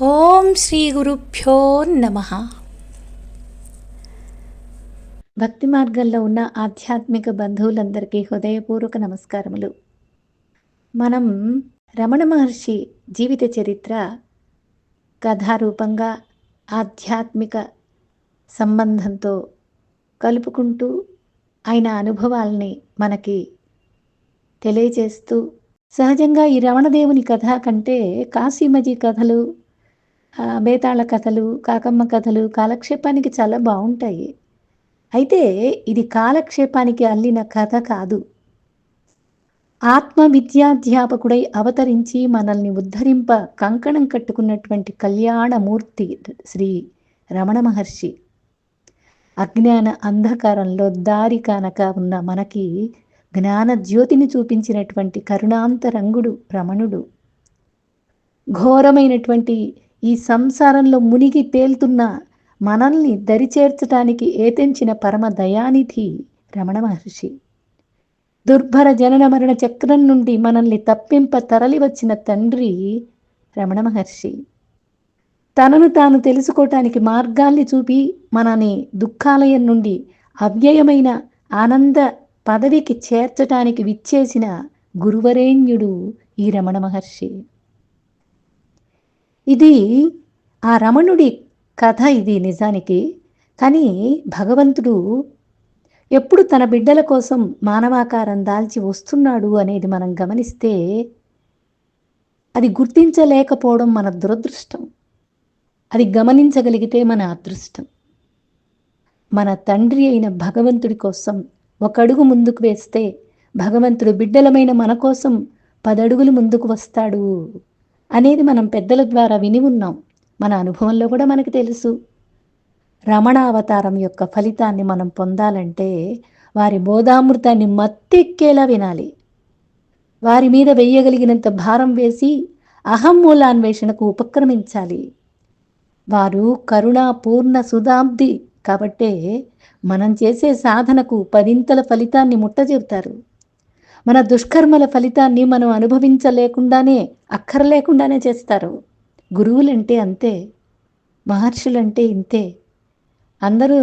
ఓం శ్రీ గురుభ్యో నమః. భక్తి మార్గంలో ఉన్న ఆధ్యాత్మిక బంధువులందరికీ హృదయపూర్వక నమస్కారములు. మనం రమణ మహర్షి జీవిత చరిత్ర కథారూపంగా ఆధ్యాత్మిక సంబంధంతో కలుపుకుంటూ ఆయన అనుభవాల్ని మనకి తెలియజేస్తూ, సహజంగా ఈ రమణదేవుని కథ కంటే కాశీమజీ కథలు, బేతాళ కథలు, కాకమ్మ కథలు కాలక్షేపానికి చాలా బావుంటాయి. అయితే ఇది కాలక్షేపానికి అల్లిన కథ కాదు. ఆత్మ విద్యాధ్యాపకుడై అవతరించి మనల్ని ఉద్ధరింప కంకణం కట్టుకున్నటువంటి కళ్యాణమూర్తి శ్రీ రమణ మహర్షి. అజ్ఞాన అంధకారంలో దారి కానక ఉన్న మనకి జ్ఞాన జ్యోతిని చూపించినటువంటి కరుణాంతరంగుడు రమణుడు. ఘోరమైనటువంటి ఈ సంసారంలో మునిగి తేలుతున్న మనల్ని దరిచేర్చటానికి ఏతెంచిన పరమ దయానిధి రమణ మహర్షి. దుర్భర జనన మరణ చక్రం నుండి మనల్ని తప్పింప తరలి వచ్చిన తండ్రి రమణ మహర్షి. తనను తాను తెలుసుకోవటానికి మార్గాల్ని చూపి మనని దుఃఖాలయం నుండి అవ్యయమైన ఆనంద పదవికి చేర్చటానికి విచ్చేసిన గురువరేణ్యుడు ఈ రమణ మహర్షి. ఇది ఆ రమణుడి కథ ఇది నిజానికి. కానీ భగవంతుడు ఎప్పుడు తన బిడ్డల కోసం మానవాకారం దాల్చి వస్తున్నాడు అనేది మనం గమనిస్తే అది గుర్తించలేకపోవడం మన దురదృష్టం. అది గమనించగలిగితే మన అదృష్టం. మన తండ్రి అయిన భగవంతుడి కోసం ఒక అడుగు ముందుకు వేస్తే భగవంతుడు బిడ్డలమైన మన కోసం 10 అడుగులు ముందుకు వస్తాడు అనేది మనం పెద్దల ద్వారా విని ఉన్నాం. మన అనుభవంలో కూడా మనకు తెలుసు. రమణావతారం యొక్క ఫలితాన్ని మనం పొందాలంటే వారి బోధామృతాన్ని మత్తెక్కేలా వినాలి. వారి మీద వెయ్యగలిగినంత భారం వేసి అహమ్మూలాన్వేషణకు ఉపక్రమించాలి. వారు కరుణా పూర్ణ సుధాబ్ది కాబట్టే మనం చేసే సాధనకు 10 ఫలితాన్ని ముట్టజెబుతారు. మన దుష్కర్మల ఫలితాన్ని మనం అనుభవించలేకుండానే అక్కర్లేకుండానే చేస్తారు. గురువులంటే అంతే, మహర్షులంటే ఇంతే. అందరూ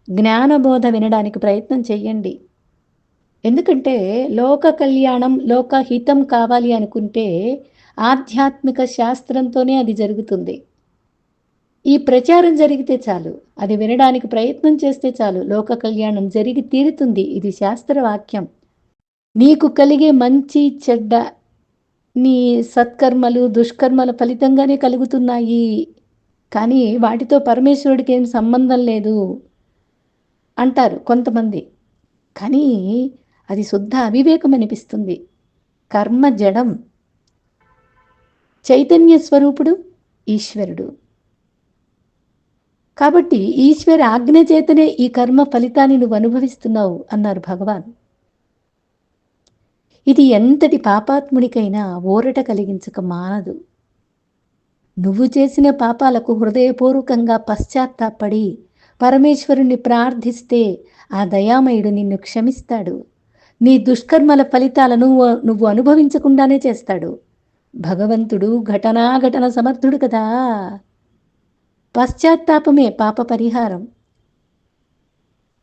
జ్ఞానబోధ వినడానికి ప్రయత్నం చెయ్యండి. ఎందుకంటే లోక కళ్యాణం, లోకహితం కావాలి అనుకుంటే ఆధ్యాత్మిక శాస్త్రంతోనే అది జరుగుతుంది. ఈ ప్రచారం జరిగితే చాలు, అది వినడానికి ప్రయత్నం చేస్తే చాలు, లోక కళ్యాణం జరిగి తీరుతుంది. ఇది శాస్త్రవాక్యం. నీకు కలిగే మంచి చెడ్డ నీ సత్కర్మలు దుష్కర్మల ఫలితంగానే కలుగుతున్నాయి, కానీ వాటితో పరమేశ్వరుడికి ఏం సంబంధం లేదు అంటారు కొంతమంది. కానీ అది శుద్ధ అవివేకం అనిపిస్తుంది. కర్మ జడం, చైతన్య స్వరూపుడు ఈశ్వరుడు. కాబట్టి ఈశ్వర ఆజ్ఞ చేతనే ఈ కర్మ ఫలితాన్ని నువ్వు అనుభవిస్తున్నావు అన్నారు భగవాన్. ఇది ఎంతటి పాపాత్ముడికైనా ఊరట కలిగించక మానదు. నువ్వు చేసిన పాపాలకు హృదయపూర్వకంగా పశ్చాత్తాపడి పరమేశ్వరుణ్ణి ప్రార్థిస్తే ఆ దయామయుడు నిన్ను క్షమిస్తాడు. నీ దుష్కర్మల ఫలితాలను నువ్వు అనుభవించకుండానే చేస్తాడు. భగవంతుడు ఘటనాఘటన సమర్థుడు కదా. పశ్చాత్తాపమే పాప పరిహారం.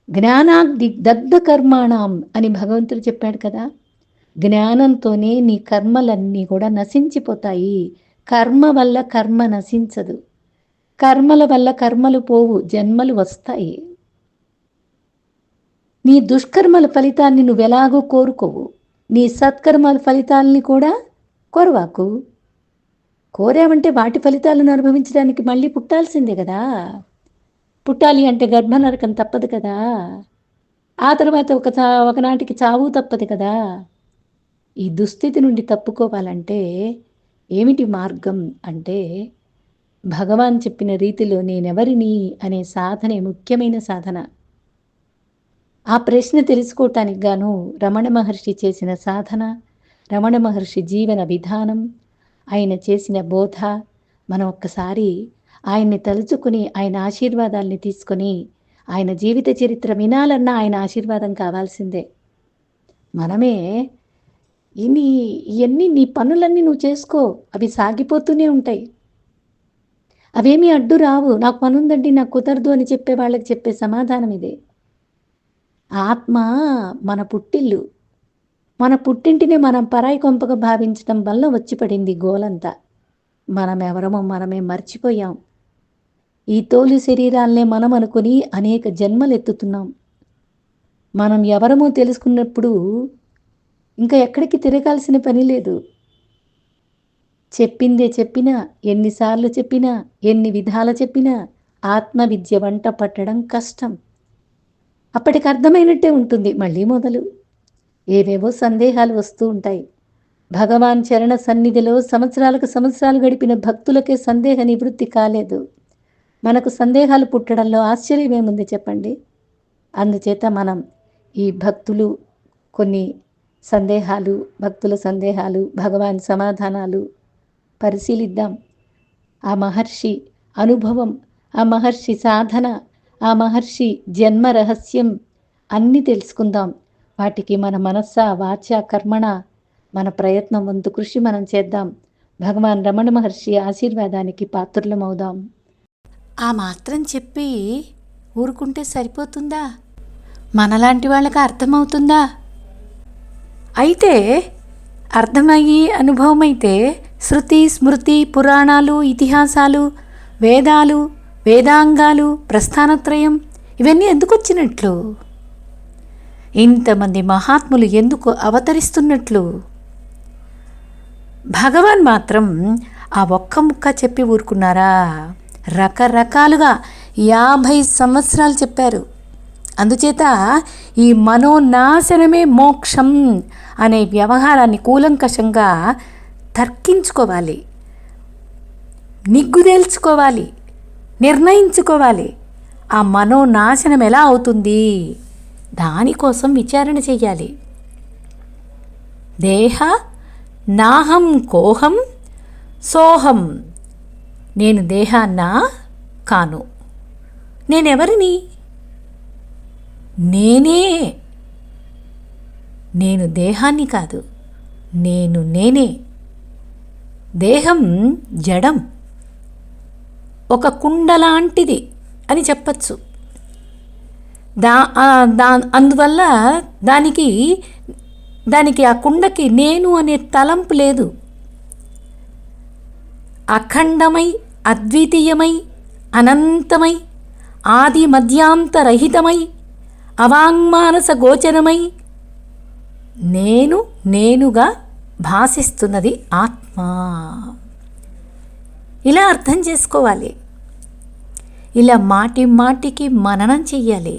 జ్ఞానాగ్ని దగ్ధ కర్మాణం అని భగవంతుడు చెప్పాడు కదా. జ్ఞానంతోనే నీ కర్మలన్నీ కూడా నశించిపోతాయి. కర్మ వల్ల కర్మ నశించదు. కర్మల వల్ల కర్మలు పోవు, జన్మలు వస్తాయి. నీ దుష్కర్మల ఫలితాన్ని నువ్వెలాగో కోరుకోవు, నీ సత్కర్మల ఫలితాలని కూడా కోరవాకు. కోరావంటే వాటి ఫలితాలను అనుభవించడానికి మళ్ళీ పుట్టాల్సిందే కదా. పుట్టాలి అంటే గర్భనరకం తప్పదు కదా. ఆ తర్వాత ఒకనాటికి చావు తప్పదు కదా. ఈ దుస్థితి నుండి తప్పుకోవాలంటే ఏమిటి మార్గం అంటే భగవాన్ చెప్పిన రీతిలో నేనెవరిని అనే సాధనే ముఖ్యమైన సాధన. ఆ ప్రశ్న తెలుసుకోవటానికి గాను రమణ మహర్షి చేసిన సాధన, రమణ మహర్షి జీవన విధానం, ఆయన చేసిన బోధ, మనం ఒక్కసారి ఆయన్ని తలుచుకుని ఆయన ఆశీర్వాదాల్ని తీసుకొని ఆయన జీవిత చరిత్ర వినాలన్నా ఆయన ఆశీర్వాదం కావాల్సిందే. మనమే ఇవన్నీ నీ పనులన్నీ నువ్వు చేసుకో, అవి సాగిపోతూనే ఉంటాయి. అవేమీ అడ్డు రావు. నాకు పనుందండి, నాకు కుదరదు అని చెప్పే వాళ్ళకి చెప్పే సమాధానం ఇదే. ఆత్మ మన పుట్టిల్లు. మన పుట్టింటిని మనం పరాయి కొంపగా భావించడం వల్ల వచ్చి పడింది గోలంతా. మనమెవరమో మనమే మర్చిపోయాం. ఈ తోలు శరీరాల్నే మనం అనుకుని అనేక జన్మలెత్తుతున్నాం. మనం ఎవరమో తెలుసుకున్నప్పుడు ఇంకా ఎక్కడికి తిరగాల్సిన పని లేదు. చెప్పిందే చెప్పినా, ఎన్నిసార్లు చెప్పినా, ఎన్ని విధాల చెప్పినా ఆత్మవిద్య వంట పట్టడం కష్టం. అప్పటికి అర్థమైనట్టే ఉంటుంది. మళ్ళీ మొదలు. ఏవేవో సందేహాలు వస్తూ ఉంటాయి. భగవాన్ చరణ సన్నిధిలో సంవత్సరాలకు సంవత్సరాలు గడిపిన భక్తులకే సందేహ నివృత్తి కాలేదు. మనకు సందేహాలు పుట్టడంలో ఆశ్చర్యమేముంది చెప్పండి. అందుచేత మనం ఈ భక్తులు కొన్ని సందేహాలు, భక్తుల సందేహాలు, భగవాన్ సమాధానాలు పరిశీలిద్దాం. ఆ మహర్షి అనుభవం, ఆ మహర్షి సాధన, ఆ మహర్షి జన్మ రహస్యం అన్నీ తెలుసుకుందాం. వాటికి మన మనస్స వాచ కర్మణ మన ప్రయత్నం వంతు కృషి మనం చేద్దాం. భగవాన్ రమణ మహర్షి ఆశీర్వాదానికి పాత్రులమవుదాం. ఆ మాత్రం చెప్పి ఊరుకుంటే సరిపోతుందా? మనలాంటి వాళ్ళకి అర్థమవుతుందా? అయితే అర్థమయ్యి అనుభవమైతే శృతి, స్మృతి, పురాణాలు, ఇతిహాసాలు, వేదాలు, వేదాంగాలు, ప్రస్థానత్రయం ఇవన్నీ ఎందుకు వచ్చినట్లు? ఇంతమంది మహాత్ములు ఎందుకు అవతరిస్తున్నట్లు? భగవాన్ మాత్రం ఆ ఒక్క ముక్క చెప్పి ఊరుకున్నారా? రకరకాలుగా 50 సంవత్సరాలు చెప్పారు. అందుచేత ఈ మనోనాశనమే మోక్షం అనే వ్యవహారాన్ని కూలంకషంగా తర్కించుకోవాలి, నిగ్గుదేల్చుకోవాలి, నిర్ణయించుకోవాలి. ఆ మనోనాశనం ఎలా అవుతుంది? దానికోసం విచారణ చెయ్యాలి. దేహ నాహం కోహం సోహం. నేను దేహాన్నా కాను. నేనెవరిని? నేనే. నేను దేహాన్ని కాదు, నేనే. దేహం జడం, ఒక కుండలాంటిది అని చెప్పచ్చు. అందువల్ల దానికి ఆ కుండకి నేను అనే తలంపు లేదు. అఖండమై, అద్వితీయమై, అనంతమై, ఆది మధ్యాంతరహితమై, అవాంగ్మానస గోచరమై నేనుగా భాసిస్తున్నది ఆత్మ. ఇలా అర్థం చేసుకోవాలి. ఇలా మాటి మాటికి మననం చెయ్యాలి.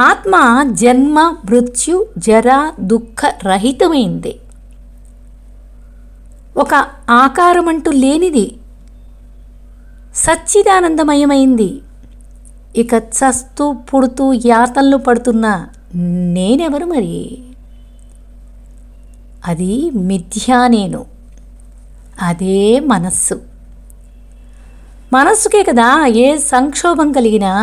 ఆత్మ జన్మ, మృత్యు, జర, దుఃఖ రహితమైంది. ఒక ఆకారం అంటూ లేనిది, సచ్చిదానందమయమైంది. ఇక చస్తూ పుడుతూ యాతనలు పడుతున్నా నేనెవరు మరి? అది మిథ్యా నేను. అదే మనస్సు. మనస్సుకే కదా ఏ సంక్షోభం కలిగినా.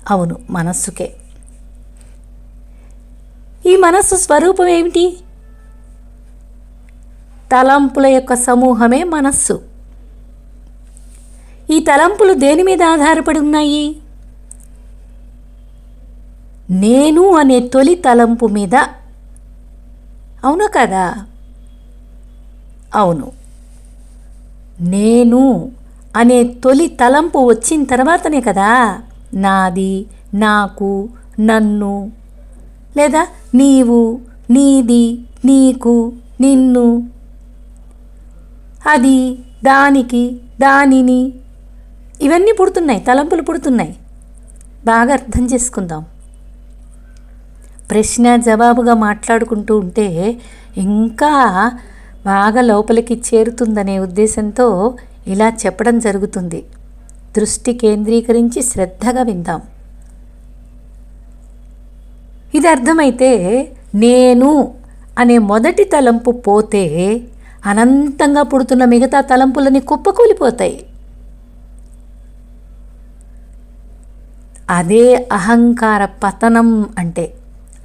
అవును, మనస్సుకే. ఈ మనస్సు స్వరూపం ఏమిటి? తలంపుల యొక్క సమూహమే మనస్సు. ఈ తలంపులు దేని మీద ఆధారపడి ఉన్నాయి? నేను అనే తొలి తలంపు మీద. అవునా కదా? అవును. నేను అనే తొలి తలంపు వచ్చిన తర్వాతనే కదా నాది, నాకు, నన్ను, లేదా నీవు, నీది, నీకు, నిన్ను, అది, దానికి, దానిని ఇవన్నీ పుడుతున్నాయి, తలంపులు పుడుతున్నాయి. బాగా అర్థం చేసుకుందాం. ప్రశ్న జవాబుగా మాట్లాడుకుంటూ ఉంటే ఇంకా బాగా లోపలికి చేరుతుందనే ఉద్దేశంతో ఇలా చెప్పడం జరుగుతుంది. దృష్టి కేంద్రీకరించి శ్రద్ధగా విందాం. ఇది అర్థమైతే నేను అనే మొదటి తలంపు పోతే అనంతంగా పుడుతున్న మిగతా తలంపులని కుప్పకూలిపోతాయి. అదే అహంకార పతనం అంటే,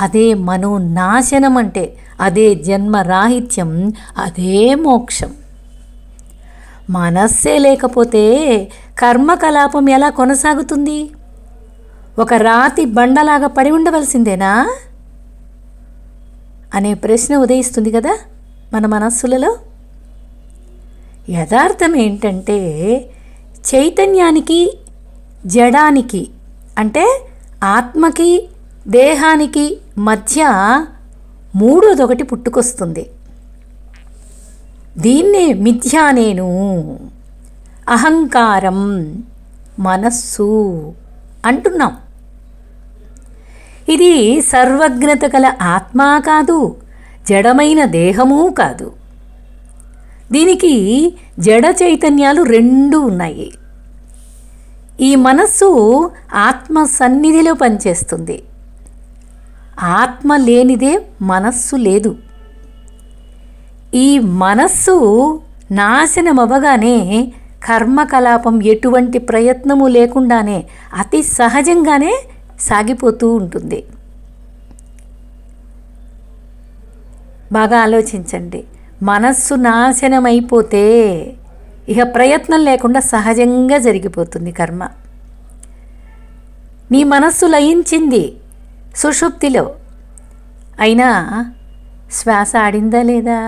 అదే మనోనాశనం అంటే, అదే జన్మరాహిత్యం, అదే మోక్షం. మనస్సే లేకపోతే కర్మకలాపం ఎలా కొనసాగుతుంది? ఒక రాతి బండలాగా పడి ఉండవలసిందేనా అనే ప్రశ్న ఉదయిస్తుంది కదా మన మనస్సులలో. యథార్థం ఏంటంటే చైతన్యానికి జడానికి అంటే ఆత్మకి దేహానికి మధ్య మూడోదొకటి పుట్టుకొస్తుంది. దీన్నే మిథ్యా నేను, అహంకారం, మనస్సు అంటున్నాం. ఇది సర్వజ్ఞత గల ఆత్మ కాదు, జడమైన దేహమూ కాదు. దీనికి జడ చైతన్యాలు రెండు ఉన్నాయి. ఈ మనస్సు ఆత్మ సన్నిధిలో పనిచేస్తుంది. ఆత్మ లేనిదే మనస్సు లేదు. ఈ మనస్సు నాశనమవ్వగానే కర్మకలాపం ఎటువంటి ప్రయత్నము లేకుండానే అతి సహజంగానే సాగిపోతూ ఉంటుంది. బాగా ఆలోచించండి. మనస్సు నాశనమైపోతే ఇక ప్రయత్నం లేకుండా సహజంగా జరిగిపోతుంది కర్మ. నీ మనస్సు లయించింది సుషుప్తిలో, అయినా శ్వాస ఆడిందా లేదా?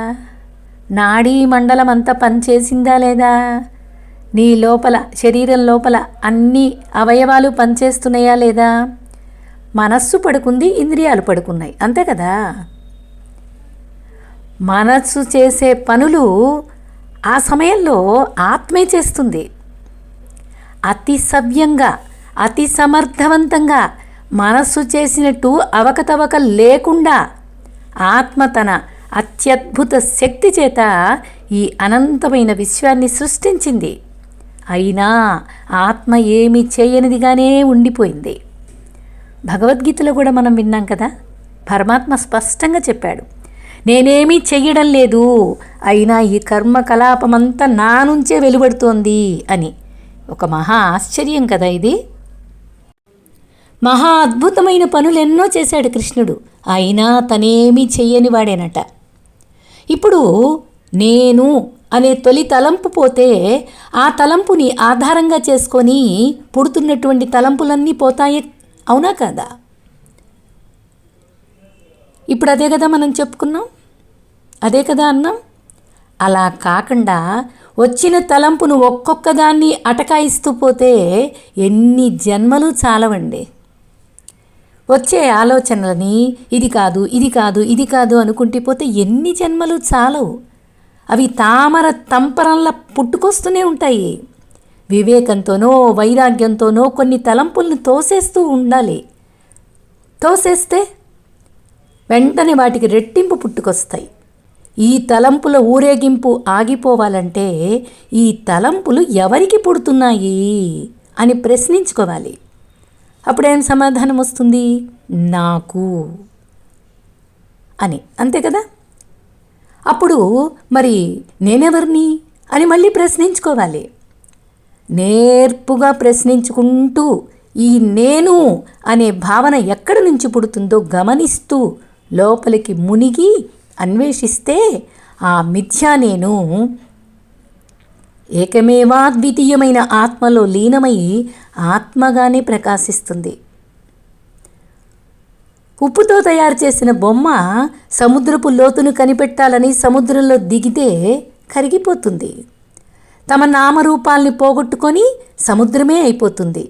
నాడీ మండలం అంతా పనిచేసిందా లేదా? నీ లోపల, శరీరం లోపల అన్ని అవయవాలు పనిచేస్తున్నాయా లేదా? మనస్సు పడుకుంది, ఇంద్రియాలు పడుకున్నాయి, అంతే కదా. మనస్సు చేసే పనులు ఆ సమయంలో ఆత్మే చేస్తుంది. అతి సవ్యంగా, అతి సమర్థవంతంగా మనస్సు చేసినట్టు అవకతవక లేకుండా ఆత్మ తన అత్యద్భుత శక్తి చేత ఈ అనంతమైన విశ్వాన్ని సృష్టించింది. అయినా ఆత్మ ఏమీ చేయనిదిగానే ఉండిపోయింది. భగవద్గీతలో కూడా మనం విన్నాం కదా, పరమాత్మ స్పష్టంగా చెప్పాడు, నేనేమీ చెయ్యడం లేదు, అయినా ఈ కర్మకలాపమంతా నా నుంచే వెలువడుతోంది అని. ఒక మహా ఆశ్చర్యం కదా ఇది. మహా అద్భుతమైన పనులెన్నో చేశాడు కృష్ణుడు, అయినా తనేమీ చెయ్యని వాడేనట. ఇప్పుడు నేను అనే తొలి తలంపు పోతే ఆ తలంపుని ఆధారంగా చేసుకొని పుడుతున్నటువంటి తలంపులన్నీ పోతాయి, అవునా కదా? ఇప్పుడు అదే కదా మనం చెప్పుకున్నాం, అదే కదా అన్నాం. అలా కాకుండా వచ్చిన తలంపును ఒక్కొక్కదాన్ని అటకాయిస్తూ పోతే ఎన్ని జన్మలు చాలవండి. వచ్చే ఆలోచనలని ఇది కాదు, ఇది కాదు, ఇది కాదు అనుకుంటూ పోతే ఎన్ని జన్మలు చాలవు. అవి తామర తంపరంలా పుట్టుకొస్తూనే ఉంటాయి. వివేకంతోనో వైరాగ్యంతోనో కొన్ని తలంపుల్ని తోసేస్తూ ఉండాలి. తోసేస్తే వెంటనే వాటికి రెట్టింపు పుట్టుకొస్తాయి. ఈ తలంపుల ఊరేగింపు ఆగిపోవాలంటే ఈ తలంపులు ఎవరికి పుడుతున్నాయి అని ప్రశ్నించుకోవాలి. అప్పుడేం సమాధానం వస్తుంది? నాకు అని, అంతే కదా. అప్పుడు మరి నేనెవరిని అని మళ్ళీ ప్రశ్నించుకోవాలి. నేర్పుగా ప్రశ్నించుకుంటూ ఈ నేను అనే భావన ఎక్కడి నుంచి పుడుతుందో గమనిస్తూ లోపలికి మునిగి అన్వేషిస్తే ఆ మిథ్యా నేను ఏకమేవాద్వితీయమైన ఆత్మలో లీనమై ఆత్మగానే ప్రకాశిస్తుంది. ఉప్పుతో తయారు చేసిన బొమ్మ సముద్రపు లోతును కనిపెట్టాలని సముద్రంలో దిగితే కరిగిపోతుంది. తమ నామరూపాల్ని పోగొట్టుకొని సముద్రమే అయిపోతుంది.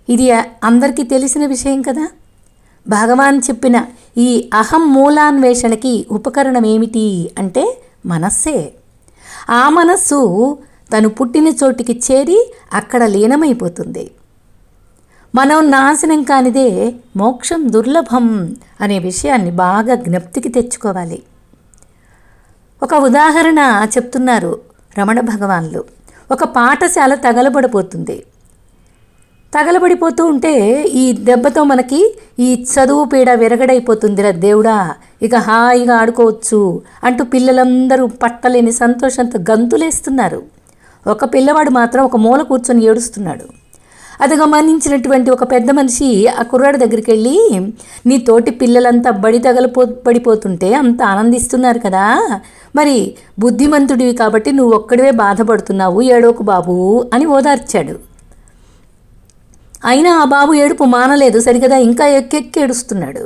ఇది అందరికీ తెలిసిన విషయం కదా. భగవాన్ చెప్పిన ఈ అహం మూలాన్వేషణకి ఉపకరణం ఏమిటి అంటే మనస్సే. ఆ మనస్సు తను పుట్టిన చోటికి చేరి అక్కడ లీనమైపోతుంది. మనం నాశనం కానిదే మోక్షం దుర్లభం అనే విషయాన్ని బాగా జ్ఞప్తికి తెచ్చుకోవాలి. ఒక ఉదాహరణ చెప్తున్నారు రమణ భగవాన్లు. ఒక పాఠశాల తగలబడిపోతుంది. తగలబడిపోతూ ఉంటే ఈ దెబ్బతో మనకి ఈ చదువు పీడ విరగడైపోతుందిరా దేవుడా, ఇక హాయిగా ఆడుకోవచ్చు అంటూ పిల్లలందరూ పట్టలేని సంతోషంతో గంతులేస్తున్నారు. ఒక పిల్లవాడు మాత్రం ఒక మూల కూర్చొని ఏడుస్తున్నాడు. అది గమనించినటువంటి ఒక పెద్ద మనిషి ఆ కుర్రాడి దగ్గరికి వెళ్ళి, నీ తోటి పిల్లలంతా పడిపోతుంటే అంత ఆనందిస్తున్నారు కదా, మరి బుద్ధిమంతుడివి కాబట్టి నువ్వు ఒక్కడివే బాధపడుతున్నావు, ఏడోకు బాబు అని ఓదార్చాడు. అయినా ఆ బాబు ఏడుపు మానలేదు సరికదా, ఇంకా ఎక్కెక్కి ఏడుస్తున్నాడు.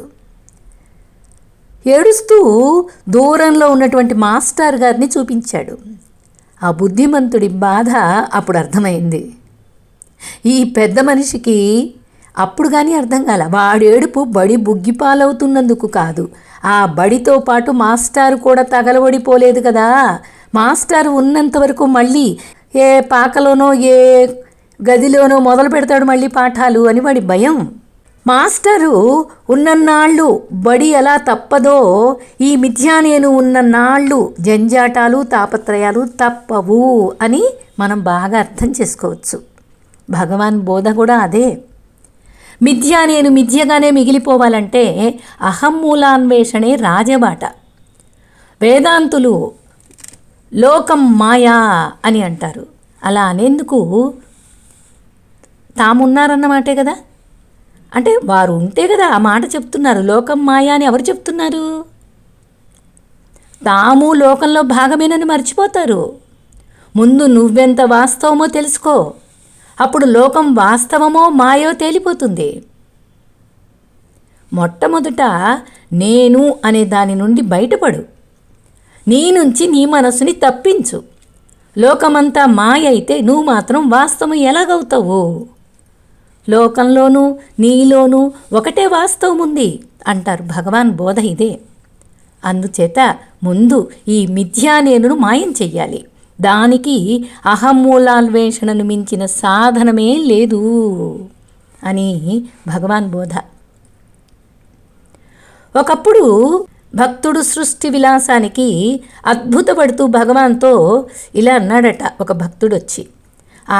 ఏడుస్తూ దూరంలో ఉన్నటువంటి మాస్టర్ గారిని చూపించాడు. ఆ బుద్ధిమంతుడి బాధ అప్పుడు అర్థమైంది. ఈ పెద్ద మనిషికి అప్పుడు కానీ అర్థం కాల. వాడి ఏడుపు బడి బుగ్గిపాలవుతున్నందుకు కాదు, ఆ బడితో పాటు మాస్టారు కూడా తగలబడిపోలేదు కదా. మాస్టారు ఉన్నంత వరకు మళ్ళీ ఏ పాకలోనో ఏ గదిలోనో మొదలు పెడతాడు మళ్ళీ పాఠాలు అని వాడి భయం. మాస్టరు ఉన్నన్నాళ్ళు బడి ఎలా తప్పదో, ఈ మిథ్యా నేను ఉన్నన్నాళ్ళు జంజాటాలు తాపత్రయాలు తప్పవు అని మనం బాగా అర్థం చేసుకోవచ్చు. భగవాన్ బోధ కూడా అదే. మిథ్యా నేను మిథ్యగానే మిగిలిపోవాలంటే అహమ్మూలాన్వేషణే రాజబాట. వేదాంతులు లోకం మాయా అని అంటారు. అలా అనేందుకు తామున్నారన్నమాటే కదా. అంటే వారు ఉంటే కదా ఆ మాట చెప్తున్నారు. లోకం మాయా అని ఎవరు చెప్తున్నారు? తాము లోకంలో భాగమేనని మర్చిపోతారు. ముందు నువ్వెంత వాస్తవమో తెలుసుకో, అప్పుడు లోకం వాస్తవమో మాయో తేలిపోతుంది. మొట్టమొదట నేను అనే దాని నుండి బయటపడు. నీ నుంచి నీ మనసుని తప్పించు. లోకమంతా మాయ అయితే నువ్వు మాత్రం వాస్తవం ఎలాగవుతావు? లోకంలోనూ నీలోనూ ఒకటే వాస్తవం ఉంది అంటారు. భగవాన్ బోధ ఇదే. అందుచేత ముందు ఈ మిథ్యా నేనును మాయం చెయ్యాలి. దానికి అహమ్మూలాన్వేషణను మించిన సాధనమే లేదు అని భగవాన్ బోధ. ఒకప్పుడు భక్తుడు సృష్టి విలాసానికి అద్భుతపడుతూ భగవాన్తో ఇలా అన్నాడట. ఒక భక్తుడు వచ్చి,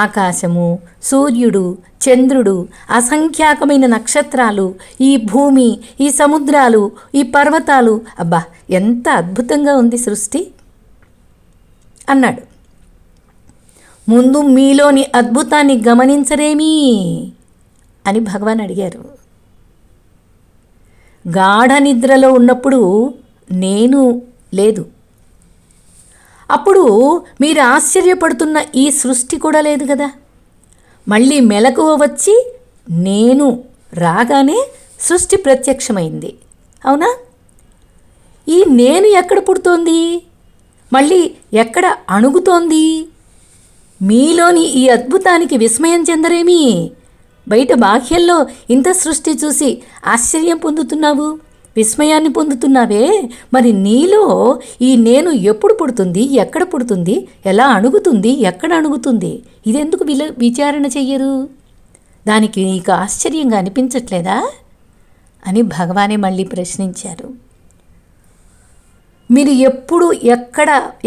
ఆకాశము, సూర్యుడు, చంద్రుడు, అసంఖ్యాకమైన నక్షత్రాలు, ఈ భూమి, ఈ సముద్రాలు, ఈ పర్వతాలు, అబ్బా ఎంత అద్భుతంగా ఉంది సృష్టి అన్నాడు. ముందు మీలోని అద్భుతాన్ని గమనించరేమీ అని భగవాన్ అడిగారు. గాఢ నిద్రలో ఉన్నప్పుడు నేను లేదు. అప్పుడు మీరు ఆశ్చర్యపడుతున్న ఈ సృష్టి కూడా లేదు కదా. మళ్ళీ మెలకువ వచ్చి నేను రాగానే సృష్టి ప్రత్యక్షమైంది. అవునా? ఈ నేను ఎక్కడ పుడుతోంది, మళ్ళీ ఎక్కడ అణుగుతోంది? మీలోని ఈ అద్భుతానికి విస్మయం చెందరేమీ? బయట బాహ్యంలో ఇంత సృష్టి చూసి ఆశ్చర్యం పొందుతున్నావు, విస్మయాన్ని పొందుతున్నావే, మరి నీలో ఈ నేను ఎప్పుడు పుడుతుంది, ఎక్కడ పుడుతుంది, ఎలా అణుగుతుంది, ఎక్కడ అణుగుతుంది, ఇదెందుకు విచారణ చెయ్యరు? దానికి నీకు ఆశ్చర్యంగా అనిపించట్లేదా అని భగవానే మళ్ళీ ప్రశ్నించారు. మీరు ఎప్పుడు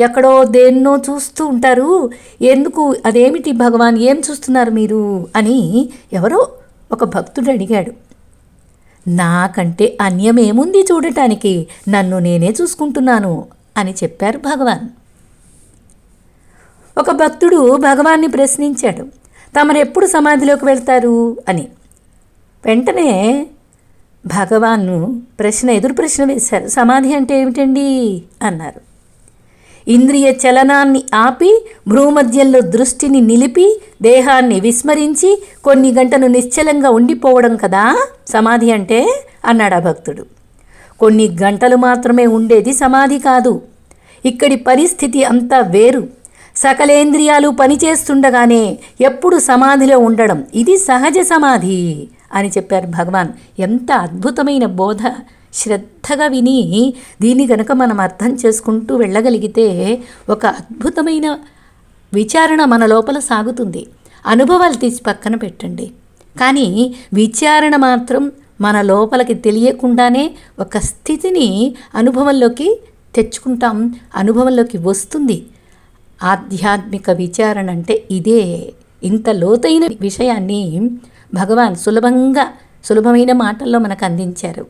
ఎక్కడో దేన్నో చూస్తూ ఉంటారు, ఎందుకు, అదేమిటి భగవాన్, ఏం చూస్తున్నారు మీరు అని ఎవరో ఒక భక్తుడు అడిగాడు. నాకంటే అన్యమేముంది చూడటానికి, నన్ను నేనే చూసుకుంటున్నాను అని చెప్పారు భగవాన్. ఒక భక్తుడు భగవాన్ని ప్రశ్నించాడు, తమరెప్పుడు సమాధిలోకి వెళ్తారు అని. వెంటనే భగవాన్ను ఎదురు ప్రశ్న వేశారు. సమాధి అంటే ఏమిటండి అన్నారు. ఇంద్రియ చలనాన్ని ఆపి భ్రూమధ్యంలో దృష్టిని నిలిపి దేహాన్ని విస్మరించి కొన్ని గంటలు నిశ్చలంగా ఉండిపోవడం కదా సమాధి అంటే అన్నాడు ఆ భక్తుడు. కొన్ని గంటలు మాత్రమే ఉండేది సమాధి కాదు. ఇక్కడి పరిస్థితి అంతా వేరు. సకలేంద్రియాలు పనిచేస్తుండగానే ఎప్పుడు సమాధిలో ఉండడం, ఇది సహజ సమాధి అని చెప్పారు భగవాన్. ఎంత అద్భుతమైన బోధ! శ్రద్ధగా విని దీన్ని గనక మనం అర్థం చేసుకుంటూ వెళ్ళగలిగితే ఒక అద్భుతమైన విచారణ మన లోపల సాగుతుంది. అనుభవాలు తీసి పక్కన పెట్టండి, కానీ విచారణ మాత్రం మన లోపలికి తెలియకుండానే ఒక స్థితిని అనుభవంలోకి తెచ్చుకుంటాం, అనుభవంలోకి వస్తుంది. ఆధ్యాత్మిక విచారణ అంటే ఇదే. ఇంత లోతైన విషయాన్ని భగవాన్ సులభమైన మాటల్లో మనకు అందించారు.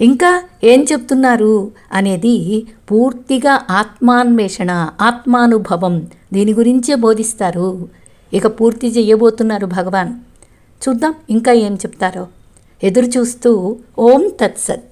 ఇంకా ఏం చెప్తున్నారు అనేది పూర్తిగా ఆత్మాన్వేషణ, ఆత్మానుభవం, దీని గురించే బోధిస్తారు. ఇక పూర్తి చేయబోతున్నారు భగవాన్. చూద్దాం ఇంకా ఏం చెప్తారో. ఎదురు చూస్తూ ఓం తత్సత్.